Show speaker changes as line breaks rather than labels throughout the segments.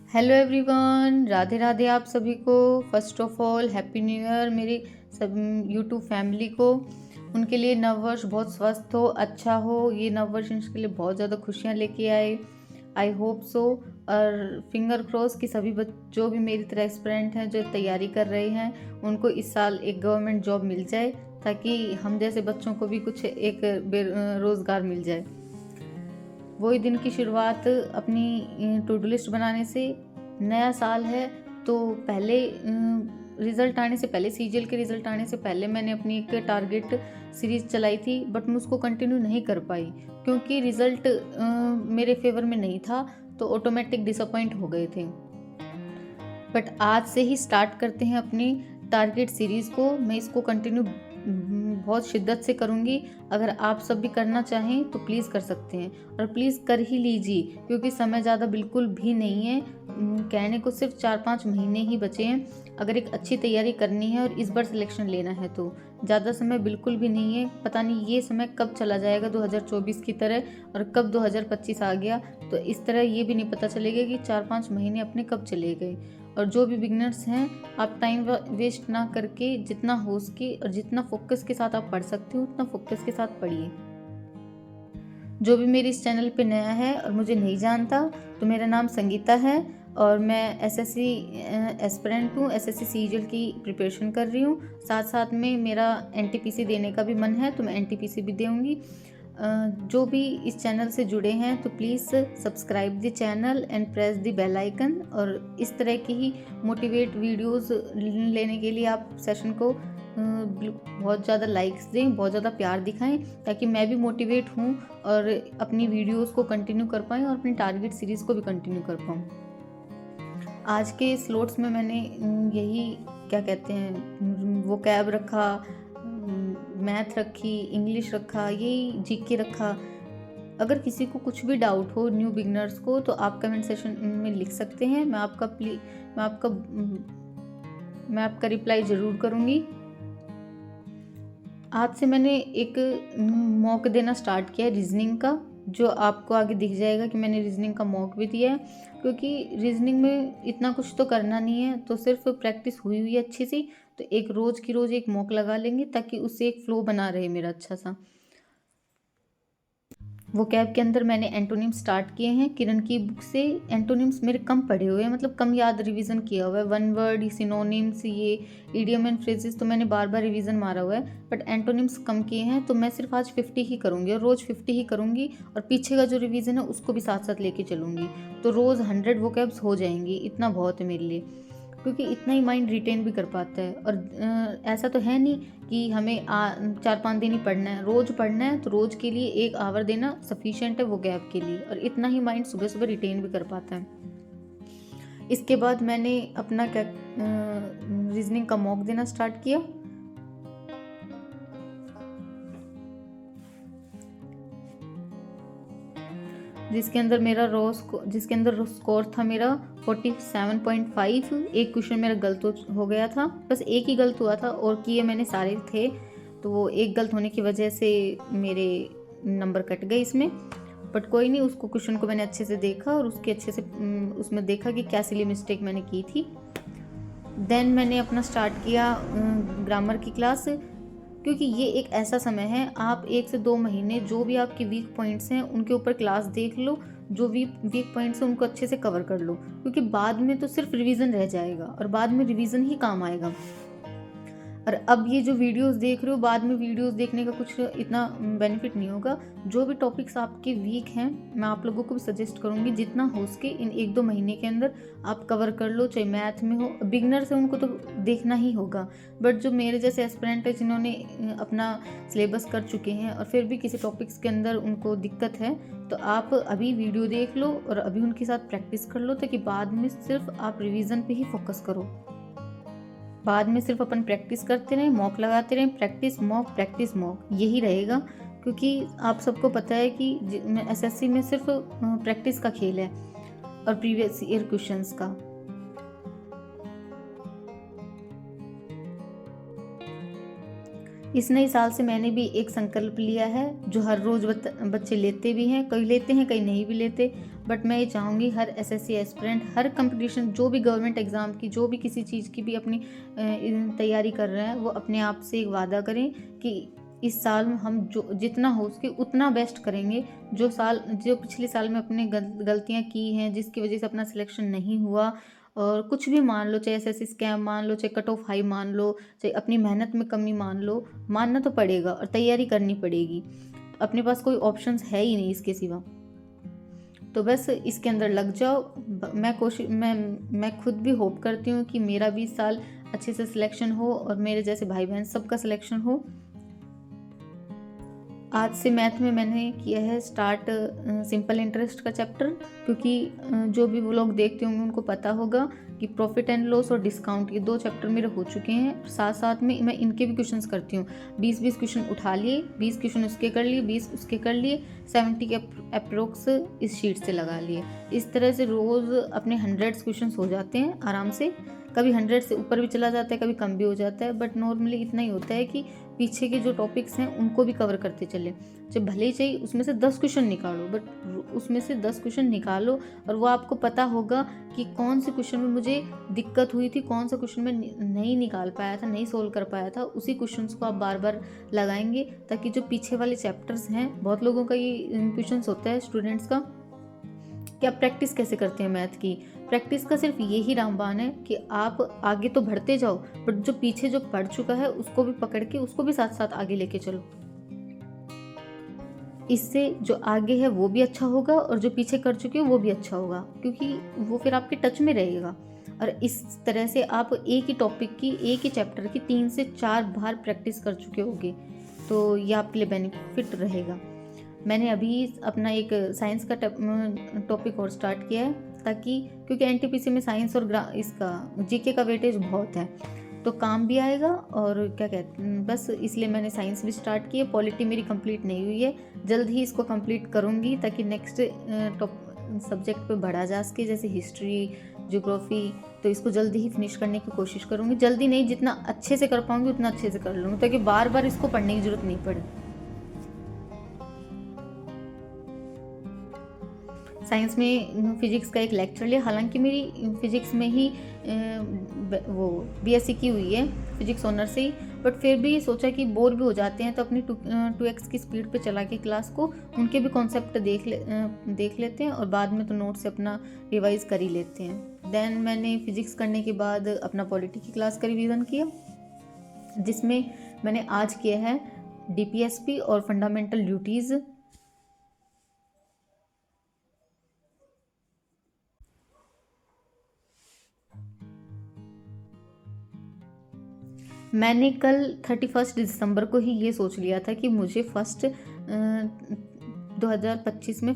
Hello everyone, Radhe Radhe आप सभी को। First of all happy new year मेरी सब यूट्यूब फैमिली को। उनके लिए नववर्ष बहुत स्वस्थ हो, अच्छा हो। ये नववर्ष इनके लिए बहुत ज़्यादा खुशियाँ लेके आए। I hope so. और फिंगर क्रॉस कि सभी जो भी मेरी तरह एस्पिरेंट हैं, जो तैयारी कर रहे हैं, उनको इस साल एक गवर्नमेंट जॉब मिल जाए, ताकि हम जैसे बच्चों को भी कुछ एक रोज़गार मिल जाए। वही दिन की शुरुआत अपनी टू डू लिस्ट बनाने से। नया साल है तो पहले रिज़ल्ट आने से पहले, सीजीएल के रिज़ल्ट आने से पहले मैंने अपनी एक टारगेट सीरीज़ चलाई थी, बट मैं उसको कंटिन्यू नहीं कर पाई क्योंकि रिज़ल्ट मेरे फेवर में नहीं था, तो ऑटोमेटिक डिसअपॉइंट हो गए थे। बट आज से ही स्टार्ट करते हैं अपनी टारगेट सीरीज़ को। मैं इसको कंटिन्यू बहुत शिद्दत से करूँगी। अगर आप सब भी करना चाहें तो प्लीज़ कर सकते हैं, और प्लीज़ कर ही लीजिए क्योंकि समय ज़्यादा बिल्कुल भी नहीं है। कहने को सिर्फ 4-5 महीने ही बचे हैं। अगर एक अच्छी तैयारी करनी है और इस बार सिलेक्शन लेना है तो ज़्यादा समय बिल्कुल भी नहीं है। पता नहीं ये समय कब चला जाएगा 2024 की तरह, और कब 2025 आ गया, तो इस तरह ये भी नहीं पता चलेगा कि 4-5 महीने अपने कब चले गए। और जो भी बिगनर्स हैं, आप टाइम वेस्ट ना करके जितना हो सके और जितना फोकस के साथ आप पढ़ सकते हो उतना फोकस के साथ पढ़िए। जो भी मेरे इस चैनल पे नया है और मुझे नहीं जानता, तो मेरा नाम संगीता है और मैं एसएससी एस्पिरेंट हूँ। एसएससी सीजीएल की प्रिपरेशन कर रही हूँ। साथ साथ में मेरा एनटीपीसी देने का भी मन है, तो मैं एनटीपीसी भी दूँगी। जो भी इस चैनल से जुड़े हैं तो please subscribe the channel and press the bell icon. और इस तरह की ही मोटिवेट वीडियोस लेने के लिए आप सेशन को बहुत ज़्यादा लाइक्स दें, बहुत ज़्यादा प्यार दिखाएं, ताकि मैं भी मोटिवेट हूँ और अपनी वीडियोस को कंटिन्यू कर पाएँ और अपनी टारगेट सीरीज़ को भी कंटिन्यू कर पाऊँ। आज के स्लॉट्स में मैंने यही क्या कहते हैं वो कैब रखा, मैथ रखी, इंग्लिश रखा, यही जीके रखा। अगर किसी को कुछ भी डाउट हो, न्यू बिगनर्स को, तो आप कमेंट सेशन में लिख सकते हैं। मैं आपका रिप्लाई ज़रूर करूँगी। आज से मैंने एक मॉक देना स्टार्ट किया है रीजनिंग का, जो आपको आगे दिख जाएगा कि मैंने रीजनिंग का मॉक भी दिया है। क्योंकि रीजनिंग में इतना कुछ तो करना नहीं है, तो सिर्फ प्रैक्टिस हुई हुई है अच्छी सी, तो एक रोज़ की रोज़ एक मॉक लगा लेंगे ताकि उससे एक फ्लो बना रहे मेरा अच्छा सा। वो कैब के अंदर मैंने एंटोनिम्स स्टार्ट किए हैं किरण की बुक से। एंटोनिम्स मेरे कम पढ़े हुए हैं, मतलब कम याद रिवीजन किया हुआ है। वन वर्ड, सिनोनिम्स, ये इडियम एंड फ्रेजेस तो मैंने बार बार रिवीजन मारा हुआ है, बट एंटोनिम्स कम किए हैं। तो मैं सिर्फ आज 50 ही करूँगी और रोज़ 50 ही करूँगी, और पीछे का जो रिवीजन है उसको भी साथ साथ लेके चलूँगी। तो रोज़ 100 वोकैब्स हो जाएंगी, इतना बहुत है मेरे लिए, क्योंकि इतना ही माइंड रिटेन भी कर पाता है। और ऐसा तो है नहीं कि हमें 4-5 दिन ही पढ़ना है, रोज़ पढ़ना है, तो रोज़ के लिए 1 आवर देना सफिशिएंट है वो गैप के लिए, और इतना ही माइंड सुबह सुबह रिटेन भी कर पाता है। इसके बाद मैंने अपना रीजनिंग का मॉक देना स्टार्ट किया। जिसके अंदर स्कोर था मेरा 47.5। एक क्वेश्चन मेरा गलत हो गया था, बस एक ही गलत हुआ था, और किए मैंने सारे थे, तो वो एक गलत होने की वजह से मेरे नंबर कट गए इसमें। बट कोई नहीं, उसको क्वेश्चन को मैंने अच्छे से देखा और उसमें देखा कि क्या सिली मिस्टेक मैंने की थी। देन मैंने अपना स्टार्ट किया ग्रामर की क्लास, क्योंकि ये एक ऐसा समय है, आप 1 से 2 महीने जो भी आपके वीक पॉइंट्स हैं उनके ऊपर क्लास देख लो, जो वीक पॉइंट्स हैं उनको अच्छे से कवर कर लो, क्योंकि बाद में तो सिर्फ रिवीजन रह जाएगा और बाद में रिवीजन ही काम आएगा। और अब ये जो वीडियोस देख रहे हो, बाद में वीडियोस देखने का कुछ इतना बेनिफिट नहीं होगा। जो भी टॉपिक्स आपके वीक हैं, मैं आप लोगों को भी सजेस्ट करूँगी जितना हो सके इन 1-2 महीने के अंदर आप कवर कर लो। चाहे मैथ में हो, बिगनर से उनको तो देखना ही होगा, बट जो मेरे जैसे एस्पिरेंट है जिन्होंने अपना सिलेबस कर चुके हैं और फिर भी किसी टॉपिक्स के अंदर उनको दिक्कत है, तो आप अभी वीडियो देख लो और अभी उनके साथ प्रैक्टिस कर लो, ताकि बाद में सिर्फ आप रिविज़न पे ही फोकस करो। बाद में सिर्फ अपन प्रैक्टिस करते रहें, मॉक लगाते रहें, प्रैक्टिस मॉक यही रहेगा। क्योंकि आप सबको पता है कि एसएससी में सिर्फ प्रैक्टिस का खेल है और प्रीवियस ईयर क्वेश्चंस का। इस नए साल से मैंने भी एक संकल्प लिया है, जो हर रोज़ बच्चे लेते भी हैं, कई लेते हैं कई नहीं भी लेते। बट मैं ये चाहूँगी हर एसएससी एस्पिरेंट, हर कंपटीशन, जो भी गवर्नमेंट एग्ज़ाम की, जो भी किसी चीज़ की भी अपनी तैयारी कर रहे हैं, वो अपने आप से एक वादा करें कि इस साल में हम जो जितना हो उसके उतना बेस्ट करेंगे। जो पिछले साल में अपने गलतियाँ की हैं, जिसकी वजह से अपना सिलेक्शन नहीं हुआ, और कुछ भी मान लो, चाहे एसएससी स्कैम मान लो, चाहे कट ऑफ हाई मान लो, चाहे अपनी मेहनत में कमी मान लो, मानना तो पड़ेगा और तैयारी करनी पड़ेगी। अपने पास कोई ऑप्शंस है ही नहीं इसके सिवा। तो बस इसके अंदर लग जाओ। मैं खुद भी होप करती हूँ कि मेरा भी इस साल अच्छे से सिलेक्शन हो और मेरे जैसे भाई बहन सबका सिलेक्शन हो। आज से मैथ में मैंने किया है स्टार्ट सिंपल इंटरेस्ट का चैप्टर, क्योंकि जो भी वो लोग देखते होंगे उनको पता होगा कि प्रॉफिट एंड लॉस और डिस्काउंट, ये 2 चैप्टर मेरे हो चुके हैं। साथ साथ में मैं इनके भी क्वेश्चंस करती हूँ। 20-20 क्वेश्चन उठा लिए, 20 क्वेश्चन उसके कर लिए, 20 उसके कर लिए, 70 के अप्रोक्स इस शीट से लगा लिए। इस तरह से रोज़ अपने 100 क्वेश्चन हो जाते हैं आराम से। कभी 100 से ऊपर भी चला जाता है, कभी कम भी हो जाता है, बट नॉर्मली इतना ही होता है कि पीछे के जो टॉपिक्स हैं उनको भी कवर करते चले। जब भले ही चाहिए उसमें से 10 क्वेश्चन निकालो, बट उसमें से 10 क्वेश्चन निकालो और वो आपको पता होगा कि कौन से क्वेश्चन में मुझे दिक्कत हुई थी, कौन सा क्वेश्चन में नहीं निकाल पाया था, नहीं सोल्व कर पाया था। उसी क्वेश्चंस को आप बार बार लगाएंगे, ताकि जो पीछे वाले चैप्टर्स हैं, बहुत लोगों का ये क्वेश्चन होता है स्टूडेंट्स का कि आप प्रैक्टिस कैसे करते हैं मैथ की। प्रैक्टिस का सिर्फ यही रामबाण है कि आप आगे तो बढ़ते जाओ, बट जो पीछे जो पढ़ चुका है उसको भी पकड़ के उसको भी साथ साथ आगे लेके चलो। इससे जो आगे है वो भी अच्छा होगा और जो पीछे कर चुके हो वो भी अच्छा होगा, क्योंकि वो फिर आपके टच में रहेगा। और इस तरह से आप एक ही टॉपिक की, एक ही चैप्टर की 3 से 4 बार प्रैक्टिस कर चुके होगे, तो ये आपके लिए बेनिफिट रहेगा। मैंने अभी अपना एक साइंस का टॉपिक और स्टार्ट किया है, ताकि क्योंकि एनटीपीसी में साइंस और इसका जीके का वेटेज बहुत है, तो काम भी आएगा। और क्या कहते हैं, बस इसलिए मैंने साइंस भी स्टार्ट की है। पॉलिटी मेरी कंप्लीट नहीं हुई है, जल्द ही इसको कंप्लीट करूँगी, ताकि नेक्स्ट सब्जेक्ट पे बढ़ा जा सके, जैसे हिस्ट्री, ज्योग्राफी। तो इसको जल्दी ही फिनिश करने की कोशिश करूँगी। जल्दी नहीं, जितना अच्छे से कर पाऊँगी उतना अच्छे से कर लूँगी, ताकि बार बार इसको पढ़ने की ज़रूरत नहीं पड़े। साइंस में फिजिक्स का एक लेक्चर लिया, हालांकि मेरी फिजिक्स में ही वो बीएससी की हुई है, फिजिक्स ऑनर से ही, बट फिर भी सोचा कि बोर भी हो जाते हैं, तो अपनी 2x की स्पीड पे चला के क्लास को उनके भी कॉन्सेप्ट देख लेते हैं, और बाद में तो नोट से अपना रिवाइज कर ही लेते हैं। देन मैंने फिजिक्स करने के बाद अपना पॉलिटी की क्लास का रिवीजन किया, जिसमें मैंने आज किया है डीपीएसपी और फंडामेंटल ड्यूटीज़। मैंने कल 31 दिसंबर को ही ये सोच लिया था कि मुझे 2025 में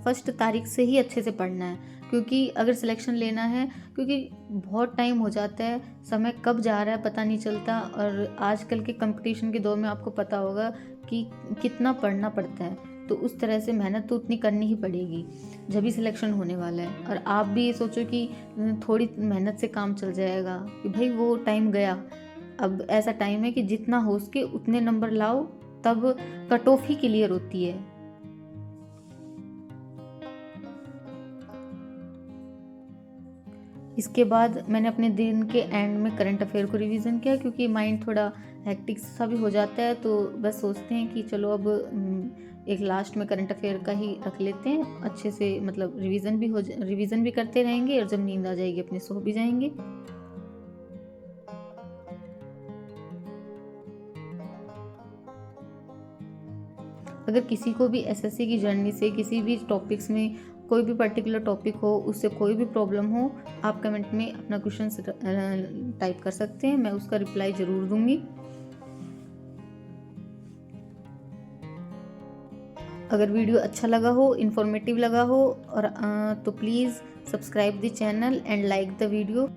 1 तारीख से ही अच्छे से पढ़ना है, क्योंकि अगर सिलेक्शन लेना है, क्योंकि बहुत टाइम हो जाता है, समय कब जा रहा है पता नहीं चलता। और आजकल के कंपटीशन के दौर में आपको पता होगा कि कितना पढ़ना पड़ता है, तो उस तरह से मेहनत तो उतनी करनी ही पड़ेगी, जब भी सिलेक्शन होने वाला है। और आप भी ये सोचो कि थोड़ी मेहनत से काम चल जाएगा, कि भाई वो टाइम गया, अब ऐसा टाइम है कि जितना हो सके उतने नंबर लाओ, तब कट ऑफ ही क्लियर होती है। इसके बाद मैंने अपने दिन के एंड में करंट अफेयर को रिवीजन किया, क्योंकि माइंड थोड़ा हेक्टिक सा भी हो जाता है, तो बस सोचते हैं कि चलो अब एक लास्ट में करंट अफेयर का ही रख लेते हैं, अच्छे से मतलब रिवीजन भी करते रहेंगे, और जब नींद आ जाएगी अपने सो भी जाएंगे। अगर किसी को भी एसएससी की जर्नी से किसी भी टॉपिक्स में कोई भी पर्टिकुलर टॉपिक हो, उससे कोई भी प्रॉब्लम हो, आप कमेंट में अपना क्वेश्चन टाइप कर सकते हैं, मैं उसका रिप्लाई ज़रूर दूंगी। अगर वीडियो अच्छा लगा हो, इन्फॉर्मेटिव लगा हो, और तो please subscribe the channel and like the video.